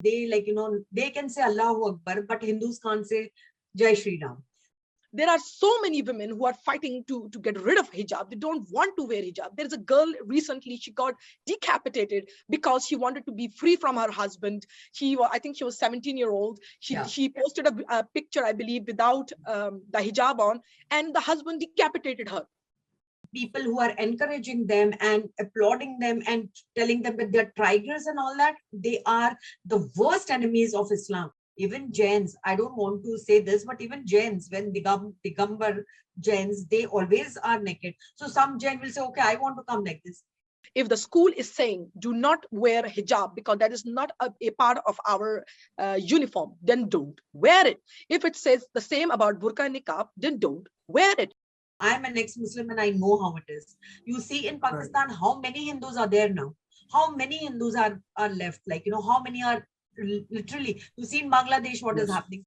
They can say Allahu Akbar, but Hindus can't say Jai Shri Ram. There are so many women who are fighting to get rid of hijab. They don't want to wear hijab. There's a girl recently, she got decapitated because she wanted to be free from her husband. I think she was 17-year-old. She posted a picture, I believe, without the hijab on, and the husband decapitated her. People who are encouraging them and applauding them and telling them that they're tigers and all that, they are the worst enemies of Islam. Even Jains, I don't want to say this, but even Jains, when Digambar Jains, they always are naked. So some Jain will say, okay, I want to come like this. If the school is saying, do not wear hijab because that is not a part of our uniform, then don't wear it. If it says the same about burqa and niqab, then don't wear it. I'm an ex-Muslim and I know how it is. You see in Pakistan, how many Hindus are there now? How many Hindus are left? How many are literally, you see in Bangladesh what is happening.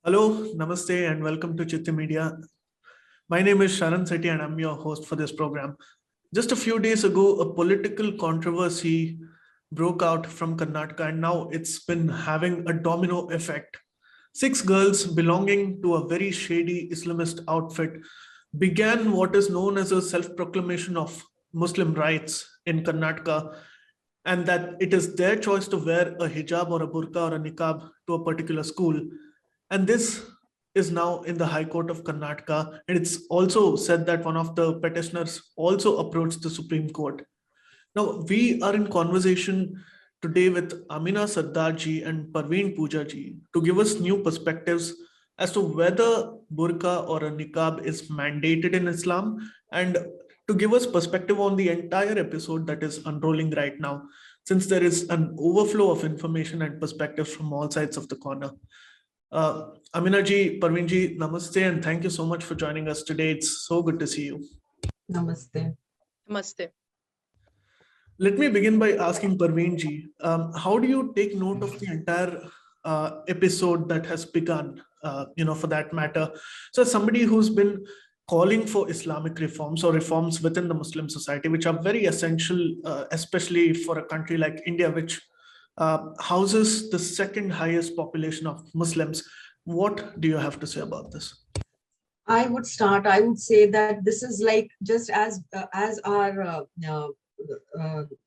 Hello, namaste, and welcome to Citti Media. My name is Citti and I'm your host for this program. Just a few days ago, a political controversy broke out from Karnataka, and now it's been having a domino effect. 6 girls belonging to a very shady Islamist outfit began what is known as a self-proclamation of Muslim rights in Karnataka, and that it is their choice to wear a hijab or a burqa or a niqab to a particular school. And this is now in the High Court of Karnataka. And it's also said that one of the petitioners also approached the Supreme Court. Now, we are in conversation today with Amina Sardar ji and Parveen Pooja ji to give us new perspectives as to whether burqa or a niqab is mandated in Islam, and to give us perspective on the entire episode that is unrolling right now, since there is an overflow of information and perspectives from all sides of the corner. Amina ji, Parveen ji, namaste, and thank you so much for joining us today. It's so good to see you. Namaste. Namaste. Let me begin by asking Parveen ji, how do you take note of the entire episode that has begun, for that matter? So somebody who's been calling for Islamic reforms or reforms within the Muslim society, which are very essential, especially for a country like India, which houses the second highest population of Muslims. What do you have to say about this? I would say that this is like just as our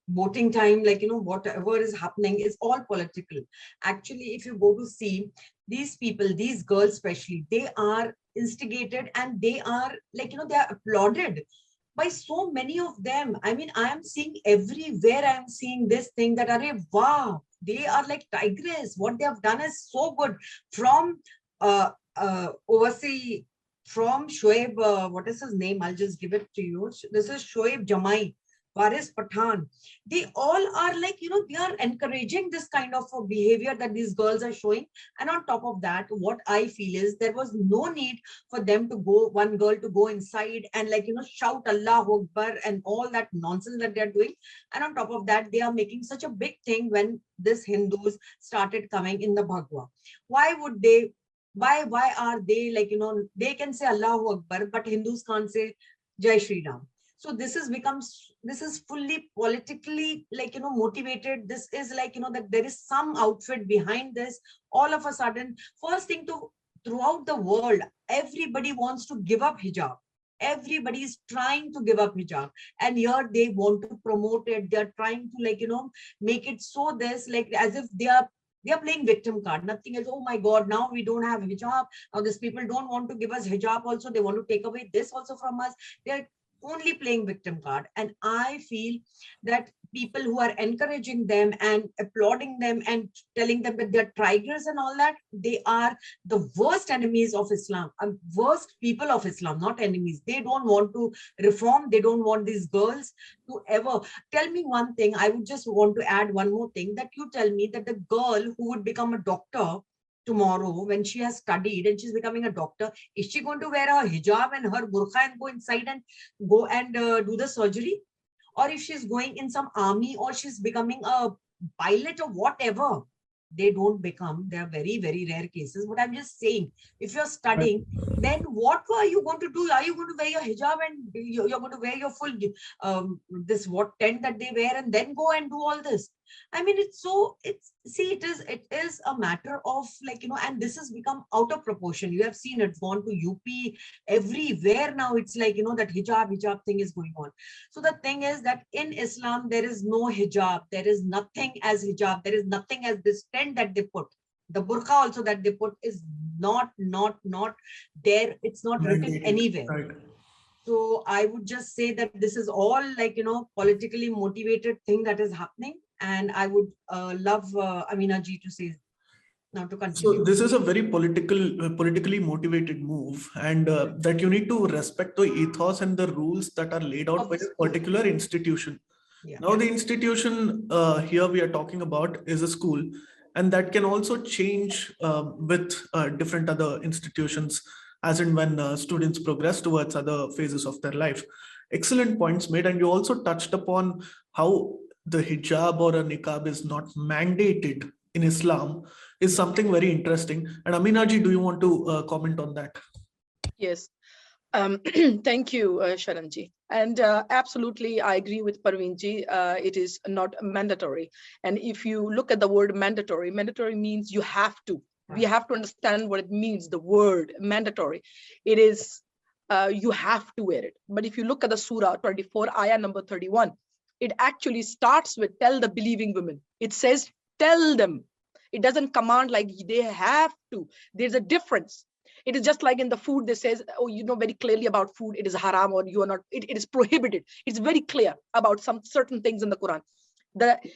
voting time, whatever is happening is all political. Actually, if you go to see these people, these girls especially, they are instigated and they are they are applauded by so many of them. I mean, I am seeing everywhere, I am seeing this thing that, wow, they are like tigress. What they have done is so good. From overseas, from Shoaib, what is his name? I'll just give it to you. This is Shoaib Jamai, Waris Pathan. They all are they are encouraging this kind of behavior that these girls are showing. And on top of that, what I feel is there was no need for them to one girl to go inside and shout Allahu Akbar and all that nonsense that they're doing. And on top of that, they are making such a big thing when this Hindus started coming in the Bhagwa. Why would they? Why are they they can say Allahu Akbar, but Hindus can't say Jai Shri Ram. So this is fully politically motivated. This is that there is some outfit behind this. All of a sudden, first thing throughout the world, everybody wants to give up hijab. Everybody is trying to give up hijab, and here they want to promote it. They're trying to make it so this as if they are playing victim card, nothing else. Oh my God, now we don't have hijab. Now these people don't want to give us hijab also. They want to take away this also from us. They're only playing victim card. And I feel that people who are encouraging them and applauding them and telling them that they're tigers and all that, they are the worst enemies of Islam, worst people of Islam, not enemies. They don't want to reform. They don't want these girls to ever. Tell me one thing. I would just want to add one more thing, that you tell me that the girl who would become a doctor tomorrow, when she has studied and she's becoming a doctor, is she going to wear her hijab and her burqa and go inside and go and do the surgery? Or if she's going in some army or she's becoming a pilot or whatever, they don't become. They are very, very rare cases. But I'm just saying, if you're studying, then what are you going to do? Are you going to wear your hijab and you're going to wear your full this what tent that they wear and then go and do all this? I mean, it is a matter of like, and this has become out of proportion. You have seen it's gone to UP, everywhere now. It's like, that hijab thing is going on. So the thing is that in Islam, there is no hijab. There is nothing as hijab. There is nothing as this tent that they put. The burqa also that they put is not there. It's not written anywhere. Right. So I would just say that this is all like, politically motivated thing that is happening. And I would love Amina ji to say now to continue. So this is a very politically motivated move, and that you need to respect the ethos and the rules that are laid out by a particular institution. Yeah. Now the institution here we are talking about is a school, and that can also change with different other institutions as and when students progress towards other phases of their life. Excellent points made. And you also touched upon how the hijab or a niqab is not mandated in Islam is something very interesting. And Amina ji, do you want to comment on that? Yes. Thank you, Sharan ji. And absolutely, I agree with Parveen ji. It is not mandatory. And if you look at the word mandatory means you have to. We have to understand what it means, the word mandatory. It is, you have to wear it. But if you look at the Surah 24, ayah number 31, it actually starts with tell the believing women. It says, tell them. It doesn't command like they have to. There's a difference. It is just like in the food, they says, oh, you know very clearly about food, it is haram or you are not, it is prohibited. It's very clear about some certain things in the Quran.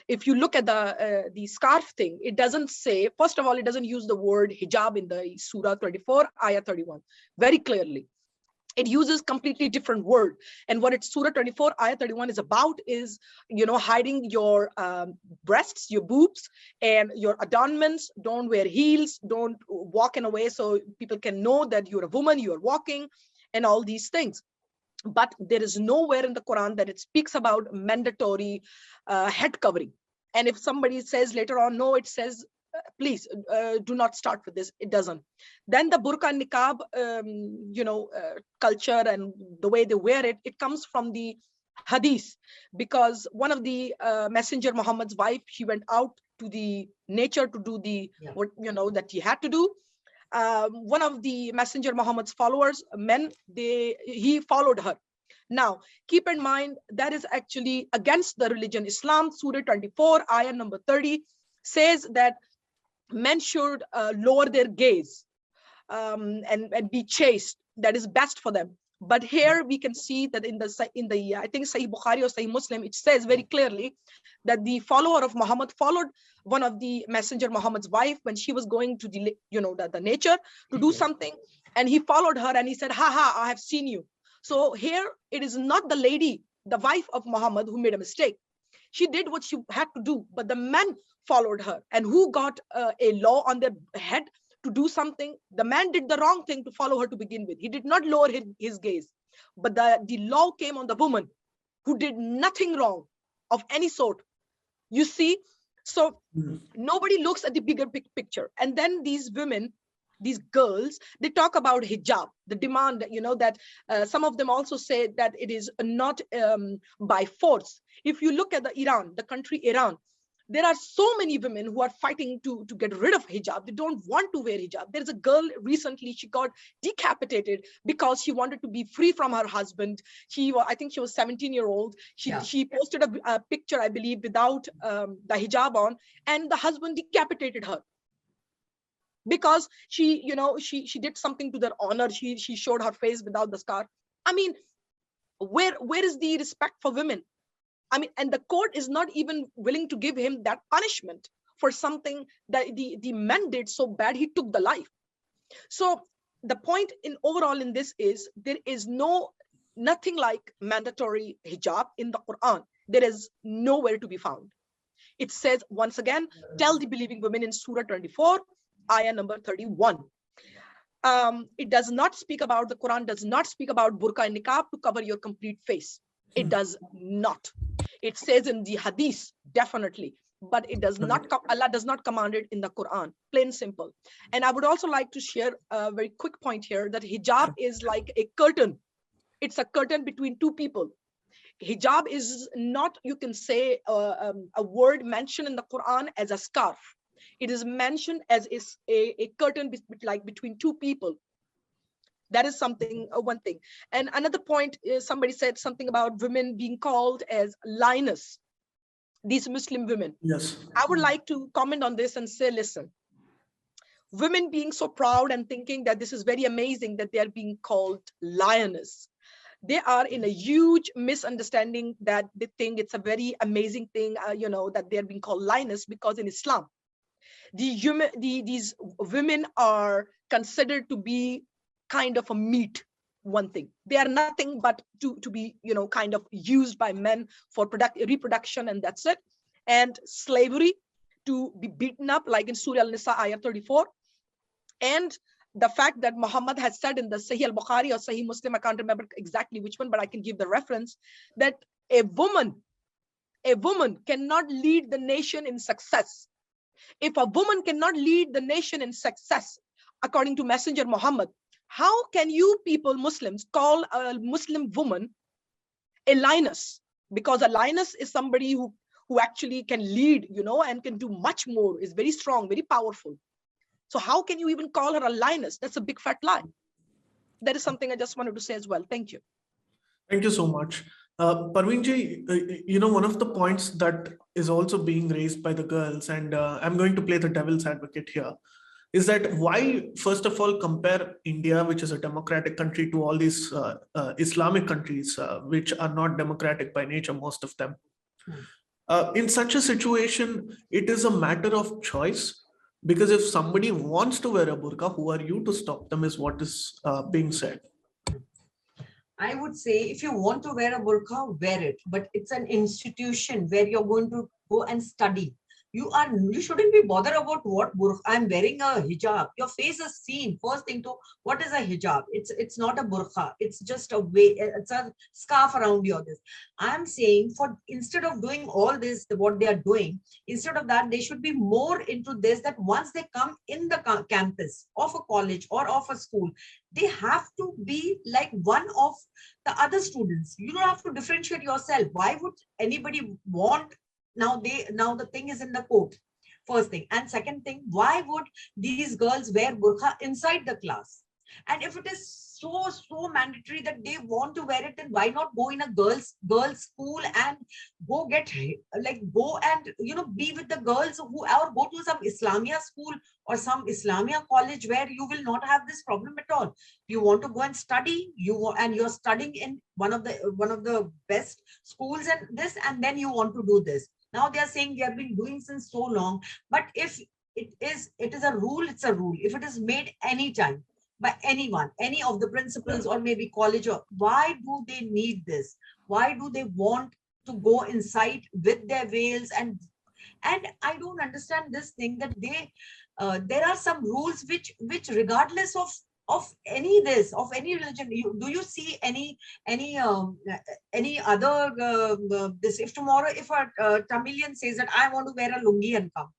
If you look at the scarf thing, it doesn't say, first of all, it doesn't use the word hijab in the Surah 24, ayah 31, very clearly. It uses completely different word. And what it's Surah 24, ayah 31 is about is, hiding your breasts, your boobs, and your adornments. Don't wear heels, don't walk in a way so people can know that you're a woman, you're walking, and all these things. But there is nowhere in the Quran that it speaks about mandatory head covering. And if somebody says later on, no, it says, please do not start with this. It doesn't. Then the burqa and niqab, culture and the way they wear it, it comes from the hadith, because one of the Messenger Muhammad's wife, she went out to the nature to do that he had to do. One of the Messenger Muhammad's followers, men, he followed her. Now, keep in mind, that is actually against the religion Islam. Surah 24, ayah number 30 says that men should lower their gaze and be chaste. That is best for them. But here we can see that in the I think Sahih Bukhari or Sahih Muslim, it says very clearly that the follower of Muhammad followed one of the Messenger Muhammad's wife when she was going to the nature to do something, and he followed her and he said, ha, I have seen you. So here it is not the lady, the wife of Muhammad, who made a mistake. She did what she had to do, but the men followed her. And who got a law on their head to do something? The man did the wrong thing to follow her to begin with. He did not lower his gaze. But the law came on the woman who did nothing wrong of any sort. You see? So nobody looks at the bigger picture. And then these women, these girls, they talk about hijab, the demand, that some of them also say that it is not by force. If you look at the country Iran, there are so many women who are fighting to get rid of hijab. They don't want to wear hijab. There's a girl recently, she got decapitated because she wanted to be free from her husband. I think she was 17-year-old. She posted a picture, I believe, without the hijab on, and the husband decapitated her. Because she did something to their honor. She showed her face without the scarf. I mean, where is the respect for women? I mean, and the court is not even willing to give him that punishment for something that the man did so bad, he took the life. So the point overall in this is there is nothing like mandatory hijab in the Quran. There is nowhere to be found. It says, once again, tell the believing women in Surah 24, ayah number 31. It does not speak about, the Quran does not speak about burqa and niqab to cover your complete face. It does not. It says in the hadith, definitely. but it does not Allah does not command it in the Quran, plain simple. And I would also like to share a very quick point here that hijab is like a curtain. It's a curtain between two people. Hijab is not, you can say, a word mentioned in the Quran as a scarf. It is mentioned as a curtain like between two people. That is something, one thing. And another point is, somebody said something about women being called as lioness, these Muslim women. Yes. I would like to comment on this and say, listen, women being so proud and thinking that this is very amazing that they are being called lioness, they are in a huge misunderstanding that they think it's a very amazing thing, that they are being called lioness, because in Islam, these women are considered to be kind of a meat, one thing. They are nothing but to be, kind of used by men for reproduction, and that's it. And slavery, to be beaten up, like in Surah Al-Nisa, ayah 34. And the fact that Muhammad has said in the Sahih al-Bukhari or Sahih Muslim, I can't remember exactly which one, but I can give the reference, that a woman cannot lead the nation in success. If a woman cannot lead the nation in success, according to Messenger Muhammad, how can you people, Muslims, call a Muslim woman a lioness? Because a lioness is somebody who actually can lead, and can do much more, is very strong, very powerful. So how can you even call her a lioness? That's a big fat lie. That is something I just wanted to say as well. Thank you. Thank you so much. Parveen ji, one of the points that is also being raised by the girls, and I'm going to play the devil's advocate here, is that why, first of all, compare India, which is a democratic country, to all these Islamic countries, which are not democratic by nature, most of them. In such a situation, it is a matter of choice, because if somebody wants to wear a burqa, who are you to stop them, is what is being said. I would say, if you want to wear a burqa, wear it. But it's an institution where you're going to go and study. You shouldn't be bothered about what burqa. I'm wearing a hijab. Your face is seen. First thing to, what is a hijab? It's not a burqa. It's just a way. It's a scarf around your this. I'm saying, instead of doing all this, what they are doing, instead of that, they should be more into this, that once they come in the campus of a college or of a school, they have to be like one of the other students. You don't have to differentiate yourself. Why would anybody want? Now the thing is in the court, first thing. And second thing, why would these girls wear burqa inside the class? And if it is so mandatory that they want to wear it, then why not go in a girls school and go and be with the girls, or go to some Islamia school or some Islamia college where you will not have this problem at all. You want to go and study, you're studying in one of the best schools and then you want to do this. Now they are saying they have been doing since so long, but if it is a rule, it's a rule. If it is made anytime by anyone, any of the principals or maybe college, or why do they need this? Why do they want to go inside with their veils? And I don't understand this thing, that there are some rules which regardless of any religion, do you see any other this? If tomorrow, if a Tamilian says that I want to wear a lungi and come,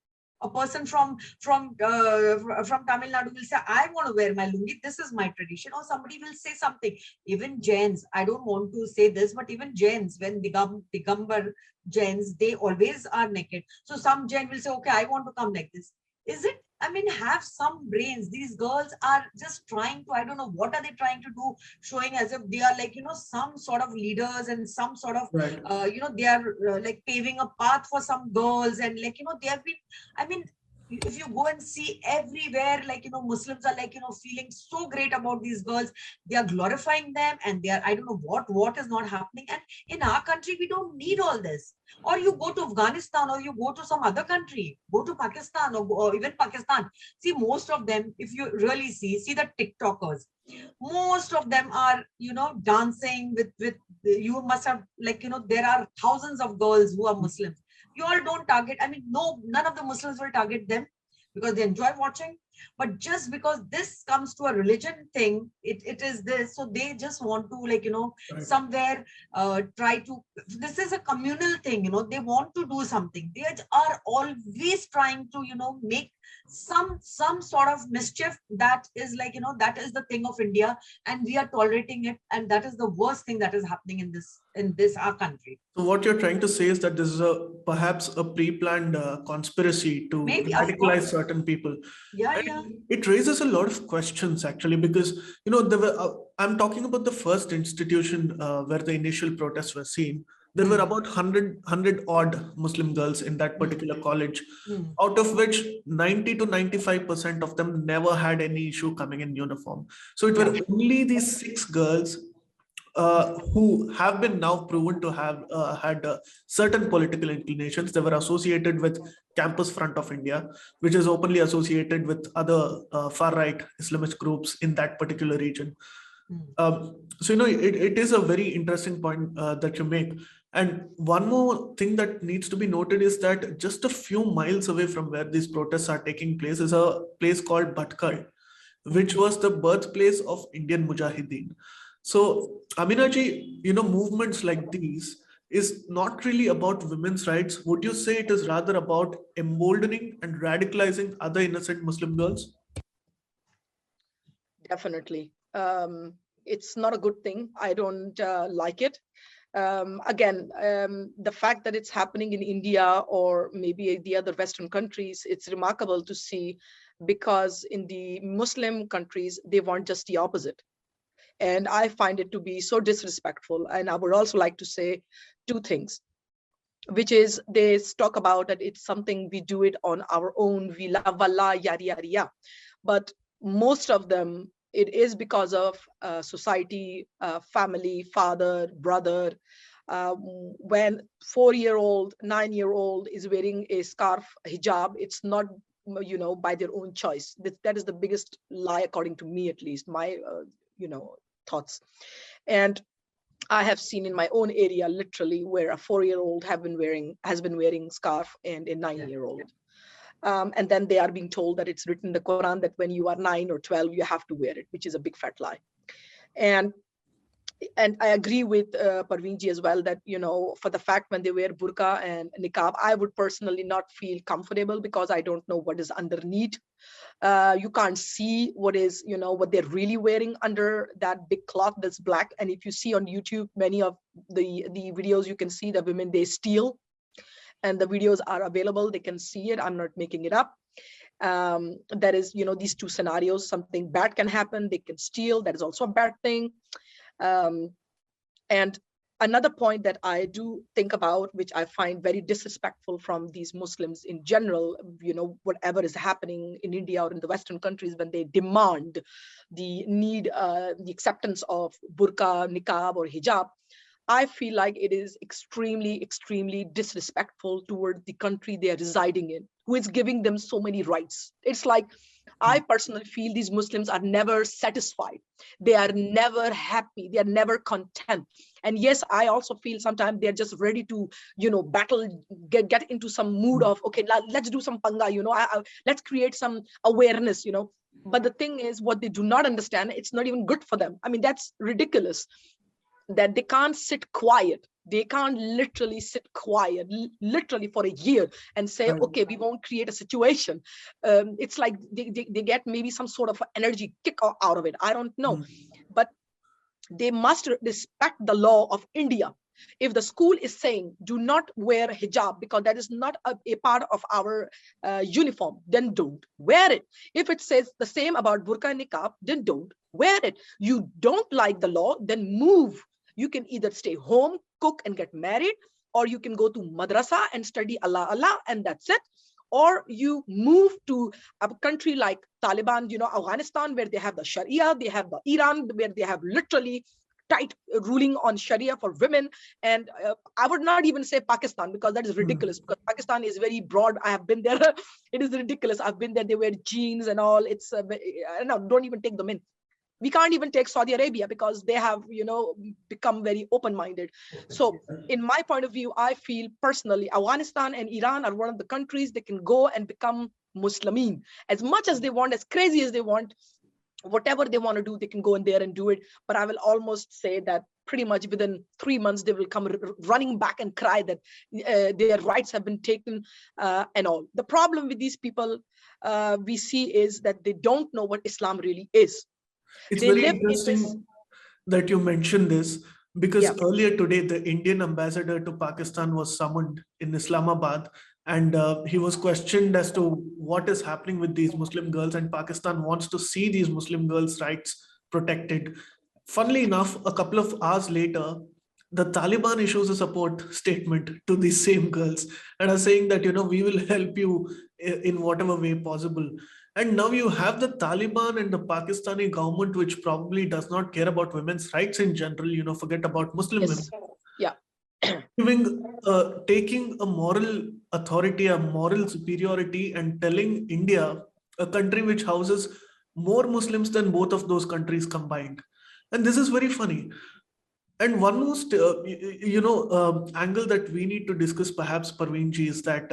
a person from Tamil Nadu will say, I want to wear my lungi, this is my tradition. Or somebody will say something. Even Jains, I don't want to say this, but even Jains, when Digambar Jains, they always are naked. So some Jain will say, okay, I want to come like this. Is it? I mean, have some brains. These girls are just trying to, I don't know, what are they trying to do, showing as if they are like, some sort of leaders and some sort of, right. They are like paving a path for some girls, and like, they have been, I mean, if you go and see everywhere, like, Muslims are like, feeling so great about these girls. They are glorifying them, and they are, I don't know what is not happening. And in our country, we don't need all this. Or you go to Afghanistan, or you go to some other country, go to Pakistan, or even Pakistan. See, most of them, if you really see the TikTokers, most of them are, dancing with, you must have, like, there are thousands of girls who are Muslims. You all don't target, I mean, none of the Muslims will target them, because they enjoy watching. But just because this comes to a religion thing, it is this. So they just want to, like, Right. somewhere try to, this is a communal thing, they want to do something. They are always trying to, make some sort of mischief that is like, that is the thing of India, and we are tolerating it. And that is the worst thing that is happening in this our country. So what you're trying to say is that this is perhaps a pre-planned conspiracy to Maybe, of radicalize course. certain people. Yeah, And yeah. it raises a lot of questions actually, because there were, I'm talking about the first institution where the initial protests were seen. There were about 100 odd Muslim girls in that particular college, Mm. out of which 90 to 95% of them never had any issue coming in uniform. So it Yeah. were only these 6 girls who have been now proven to have had certain political inclinations. They were associated with Campus Front of India, which is openly associated with other far-right Islamist groups in that particular region. So, it is a very interesting point that you make. And one more thing that needs to be noted is that just a few miles away from where these protests are taking place is a place called Bhatkal, which was the birthplace of Indian Mujahideen. So, Amina ji, movements like these is not really about women's rights. Would you say it is rather about emboldening and radicalizing other innocent Muslim girls? Definitely. It's not a good thing. I don't like it. Again, the fact that it's happening in India or maybe the other Western countries, it's remarkable to see, because in the Muslim countries, they want just the opposite. And I find it to be so disrespectful. And I would also like to say two things, which is they talk about that it's something we do it on our own, we love Allah, yada, yada, yada. But most of them, it is because of society, family, father, brother. When 4-year-old, 9-year-old is wearing a scarf, hijab, it's not, by their own choice. That is the biggest lie, according to me, at least, my, thoughts. And I have seen in my own area, literally, where a 4-year-old has been wearing scarf, and a 9-year-old. And then they are being told that it's written in the Quran that when you are 9 or 12, you have to wear it, which is a big fat lie. And I agree with Parveen ji as well that, for the fact when they wear burqa and niqab, I would personally not feel comfortable because I don't know what is underneath. You can't see what is, what they're really wearing under that big cloth that's black. And if you see on YouTube, many of the videos, you can see the women, they steal, and the videos are available. They can see it. I'm not making it up. That is, these two scenarios, something bad can happen. They can steal. That is also a bad thing. And another point that I do think about, which I find very disrespectful from these Muslims in general, whatever is happening in India or in the Western countries, when they demand the acceptance of burqa, niqab, or hijab, I feel like it is extremely, extremely disrespectful toward the country they are residing in, who is giving them so many rights. It's like, I personally feel these Muslims are never satisfied. They are never happy. They are never content. And yes, I also feel sometimes they're just ready to, battle, get into some mood of, okay, let's do some panga, let's create some awareness, But the thing is, what they do not understand, it's not even good for them. I mean, that's ridiculous that they can't sit quiet. They can't literally sit quiet, literally for a year, and say, okay, we won't create a situation. It's like they get maybe some sort of energy kick out of it. I don't know. But they must respect the law of India. If the school is saying, do not wear hijab because that is not a part of our uniform, then don't wear it. If it says the same about burqa and niqab, then don't wear it. You don't like the law, then move. You can either stay home, cook, and get married, or you can go to madrasa and study Allah, and that's it. Or you move to a country like Taliban, Afghanistan, where they have the Sharia, they have the Iran, where they have literally tight ruling on Sharia for women. And I would not even say Pakistan, because that is ridiculous, because Pakistan is very broad. I have been there. It is ridiculous. I've been there. They wear jeans and all. It's, don't even take them in. We can't even take Saudi Arabia because they have, become very open-minded. So in my point of view, I feel personally, Afghanistan and Iran are one of the countries that can go and become Muslimin as much as they want, as crazy as they want. Whatever they want to do, they can go in there and do it. But I will almost say that pretty much within 3 months, they will come running back and cry that their rights have been taken and all. The problem with these people we see is that they don't know what Islam really is. It's They very live in this. interesting that you mentioned this, because Yeah. earlier today, the Indian ambassador to Pakistan was summoned in Islamabad, and he was questioned as to what is happening with these Muslim girls, and Pakistan wants to see these Muslim girls' rights protected. Funnily enough, a couple of hours later, the Taliban issues a support statement to these same girls and are saying that, we will help you in whatever way possible. And now you have the Taliban and the Pakistani government, which probably does not care about women's rights in general, forget about Muslim women, Yes. Yeah. taking a moral authority, a moral superiority, and telling India, a country which houses more Muslims than both of those countries combined. And this is very funny. And one most, angle that we need to discuss, perhaps, Parveenji, is that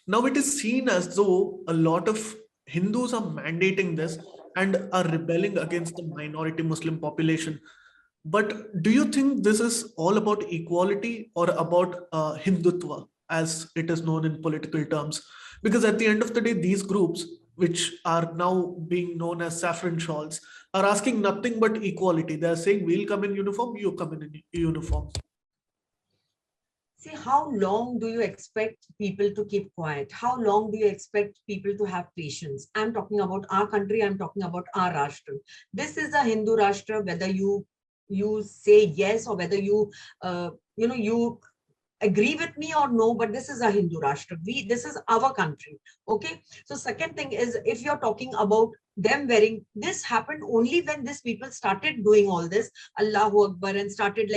now it is seen as though a lot of Hindus are mandating this and are rebelling against the minority Muslim population. But do you think this is all about equality or about Hindutva, as it is known in political terms? Because at the end of the day, these groups, which are now being known as Saffron Shawls, are asking nothing but equality. They're saying, we'll come in uniform, you come in uniform. See, how long do you expect people to keep quiet? How long do you expect people to have patience? I'm talking about our country. I'm talking about our Rashtra. This is a Hindu Rashtra, whether you say yes or whether you agree with me or no, but this is a Hindu Rashtra. This is our country. Okay. So second thing is, if you're talking about them wearing, this happened only when these people started doing all this, Allahu Akbar, and started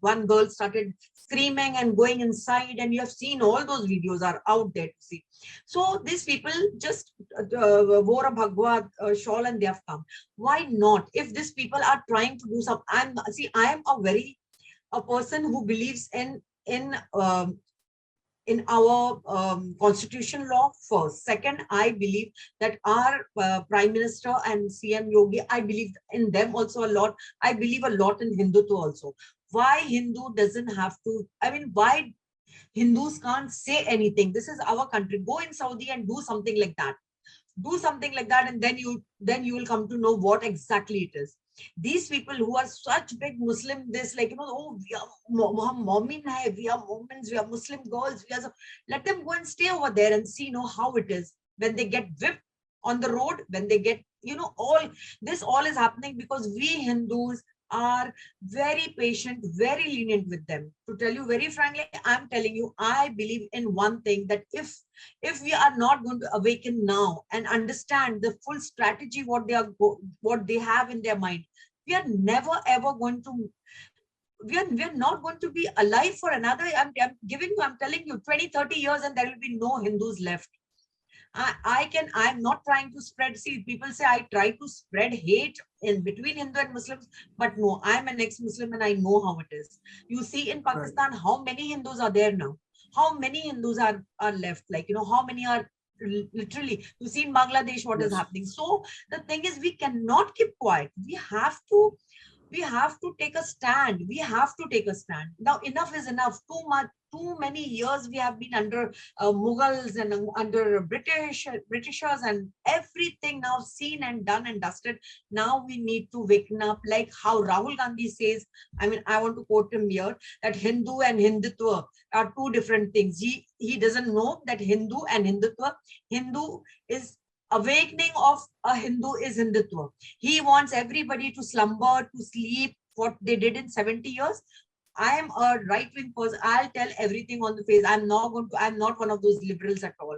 one girl started screaming and going inside, and you have seen all those videos are out there to see. So these people just wore a Bhagwa shawl and they have come. Why not? If these people are trying to do something, I am a person who believes in our constitution law first. Second, I believe that our Prime Minister and CM Yogi, I believe in them also a lot. I believe a lot in Hindutva also. Why Hindu doesn't have to, why Hindus can't say anything? This is our country. Go in Saudi and do something like that. Do something like that, and then you will come to know what exactly it is. These people who are such big Muslim, this we are Momin hai, we are Momins, we are Muslim girls, let them go and stay over there and see how it is when they get whipped on the road, when they get all is happening because we Hindus are very patient, very lenient with them. To tell you very frankly, I'm telling you, I believe in one thing, that if we are not going to awaken now and understand the full strategy, what they have in their mind, we are never ever going to, we are not going to be alive for another, I'm telling you 20-30 years, and there will be no Hindus left. I'm not trying to spread, see, people say I try to spread hate in between Hindu and Muslims, but no, I'm an ex-Muslim and I know how it is. You see in Pakistan, right, how many Hindus are there now? How many Hindus are left? How many are literally, you see in Bangladesh what is happening. So the thing is, we cannot keep quiet. We have to take a stand. We have to take a stand. Now, enough is enough. Too many years we have been under Mughals and under Britishers, and everything now seen and done and dusted. Now we need to waken up, like how Rahul Gandhi says. I want to quote him here, that Hindu and Hindutva are two different things. He doesn't know that Hindu and Hindutva, Hindu is awakening of a Hindu is Hindutva. He wants everybody to slumber, to sleep, what they did in 70 years. I am a right-wing person. I'll tell everything on the face. I'm not one of those liberals at all,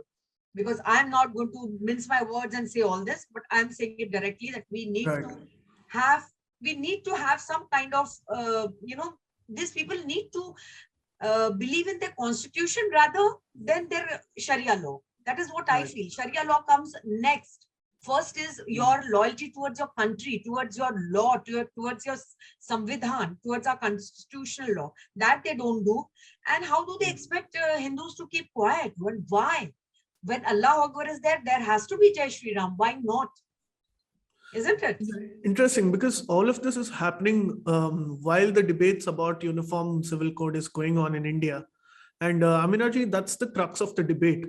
because I'm not going to mince my words and say all this, but I'm saying it directly, that we need to have some kind of, these people need to believe in their constitution rather than their Sharia law. That is what I feel. Sharia law comes next. First is your loyalty towards your country, towards your law, towards your samvidhan, towards our constitutional law. That they don't do. And how do they expect Hindus to keep quiet? Why? When Allah Akbar is there, there has to be Jai Shri Ram. Why not? Isn't it? Interesting, because all of this is happening while the debates about uniform civil code is going on in India. And Amina ji, that's the crux of the debate.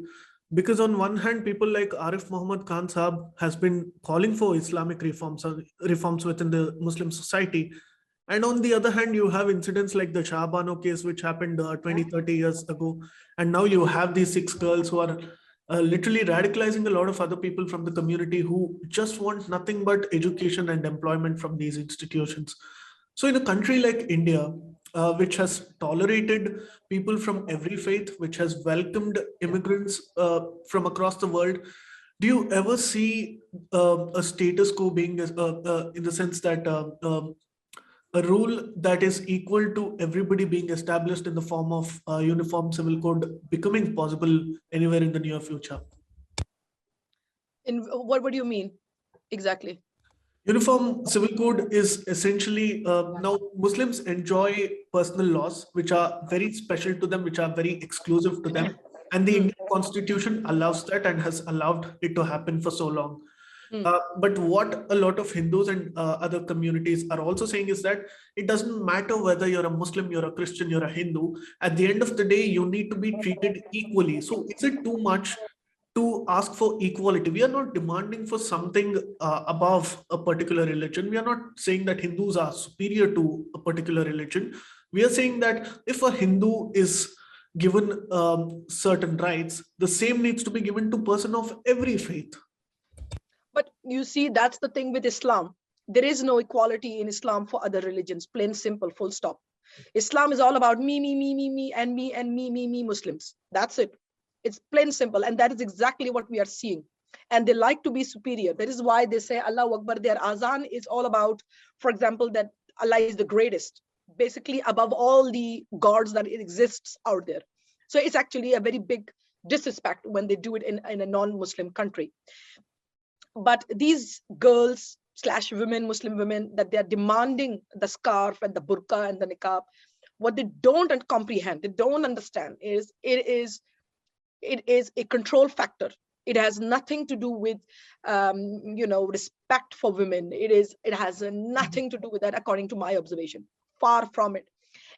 Because on one hand, people like Arif Muhammad Khan Saab has been calling for Islamic reforms within the Muslim society. And on the other hand, you have incidents like the Shahbano case, which happened 20, 30 years ago. And now you have these 6 girls who are literally radicalizing a lot of other people from the community who just want nothing but education and employment from these institutions. So in a country like India, which has tolerated people from every faith, which has welcomed immigrants from across the world, do you ever see a status quo being in the sense that a rule that is equal to everybody being established in the form of uniform civil code becoming possible anywhere in the near future? In what do you mean exactly? Uniform civil code is essentially now Muslims enjoy personal laws which are very special to them, which are very exclusive to them, and the Indian Constitution allows that and has allowed it to happen for so long. But what a lot of Hindus and other communities are also saying is that it doesn't matter whether you're a Muslim, you're a Christian, you're a Hindu. At the end of the day, you need to be treated equally. So is it too much to ask for equality? We are not demanding for something above a particular religion. We are not saying that Hindus are superior to a particular religion. We are saying that if a Hindu is given certain rights, the same needs to be given to a person of every faith. But you see, that's the thing with Islam. There is no equality in Islam for other religions, plain simple, full stop. Islam is all about me, and me, Muslims. That's it. It's plain simple. And that is exactly what we are seeing. And they like to be superior. That is why they say Allahu Akbar. Their azan is all about, for example, that Allah is the greatest, basically above all the gods that exists out there. So it's actually a very big disrespect when they do it in a non-Muslim country. But these girls / women, Muslim women, that they are demanding the scarf and the burqa and the niqab, what they don't comprehend, they don't understand is it is a control factor. It has nothing to do with respect for women. It has nothing to do with that, according to my observation. Far from it.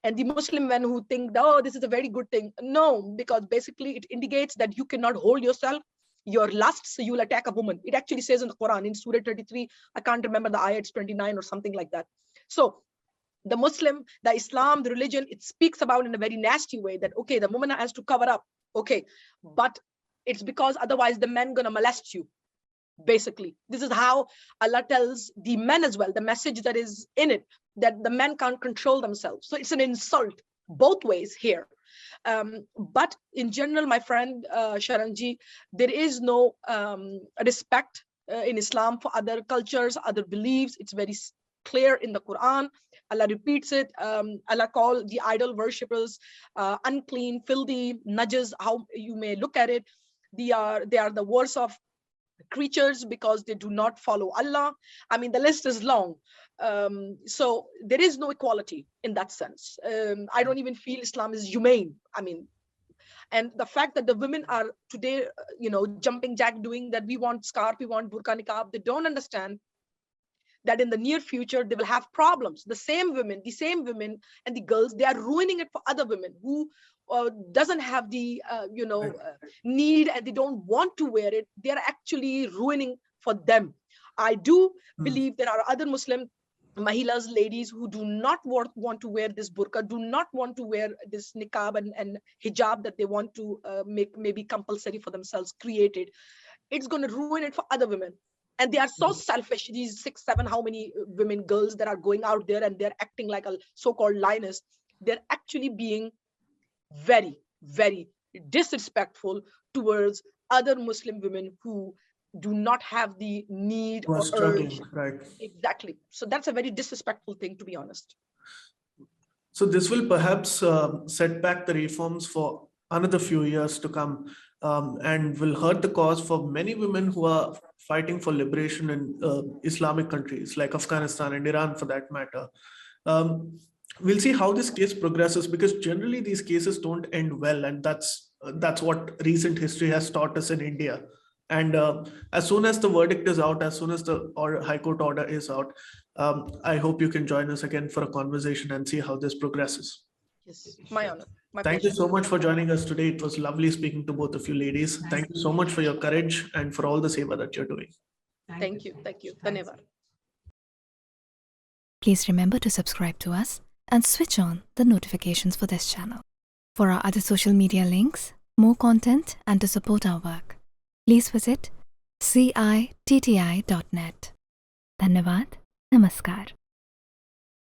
And the Muslim men who think, oh, this is a very good thing. No, because basically it indicates that you cannot hold yourself, your lusts, so you'll attack a woman. It actually says in the Quran, in Surah 33, I can't remember the ayah, it's 29 or something like that. So the Muslim, the Islam, the religion, it speaks about in a very nasty way that, okay, the woman has to cover up. Okay, but it's because otherwise the men gonna molest you. Basically, this is how Allah tells the men as well, the message that is in it, that the men can't control themselves. So it's an insult both ways here. But in general, my friend Sharanji, there is no respect in Islam for other cultures, other beliefs. It's very clear in the Quran. Allah repeats it. Allah called the idol worshippers unclean, filthy, najas, how you may look at it. They are the worst of creatures because they do not follow Allah. I mean, the list is long. So there is no equality in that sense. I don't even feel Islam is humane. I mean, and the fact that the women are today, jumping jack, doing that, we want scarf, we want burqa, niqab, they don't understand that in the near future, they will have problems. The same women and the girls, they are ruining it for other women who doesn't have the, need, and they don't want to wear it. They're actually ruining for them. I do believe there are other Muslim mahilas, ladies, who do not want to wear this burqa, do not want to wear this niqab and hijab that they want to make maybe compulsory for themselves, created. It's going to ruin it for other women. And they are so selfish, these 6, 7, how many women, girls that are going out there and they're acting like a so-called lioness. They're actually being very, very disrespectful towards other Muslim women who do not have the need or urge. Right. Exactly. So that's a very disrespectful thing, to be honest. So this will perhaps set back the reforms for another few years to come, and will hurt the cause for many women who are fighting for liberation in Islamic countries like Afghanistan and Iran, for that matter. We'll see how this case progresses, because generally these cases don't end well, and that's what recent history has taught us in India. And as soon as the verdict is out, as soon as the High Court order is out, I hope you can join us again for a conversation and see how this progresses. Yes, my honor. My Thank pleasure. you so much for joining us today. It was lovely speaking to both of you ladies. Thank you so much for your courage and for all the seva that you're doing. Thank you. Thank you. Dhanyavad. Please remember to subscribe to us and switch on the notifications for this channel. For our other social media links, more content, and to support our work, please visit citti.net. Dhanyavad. Namaskar.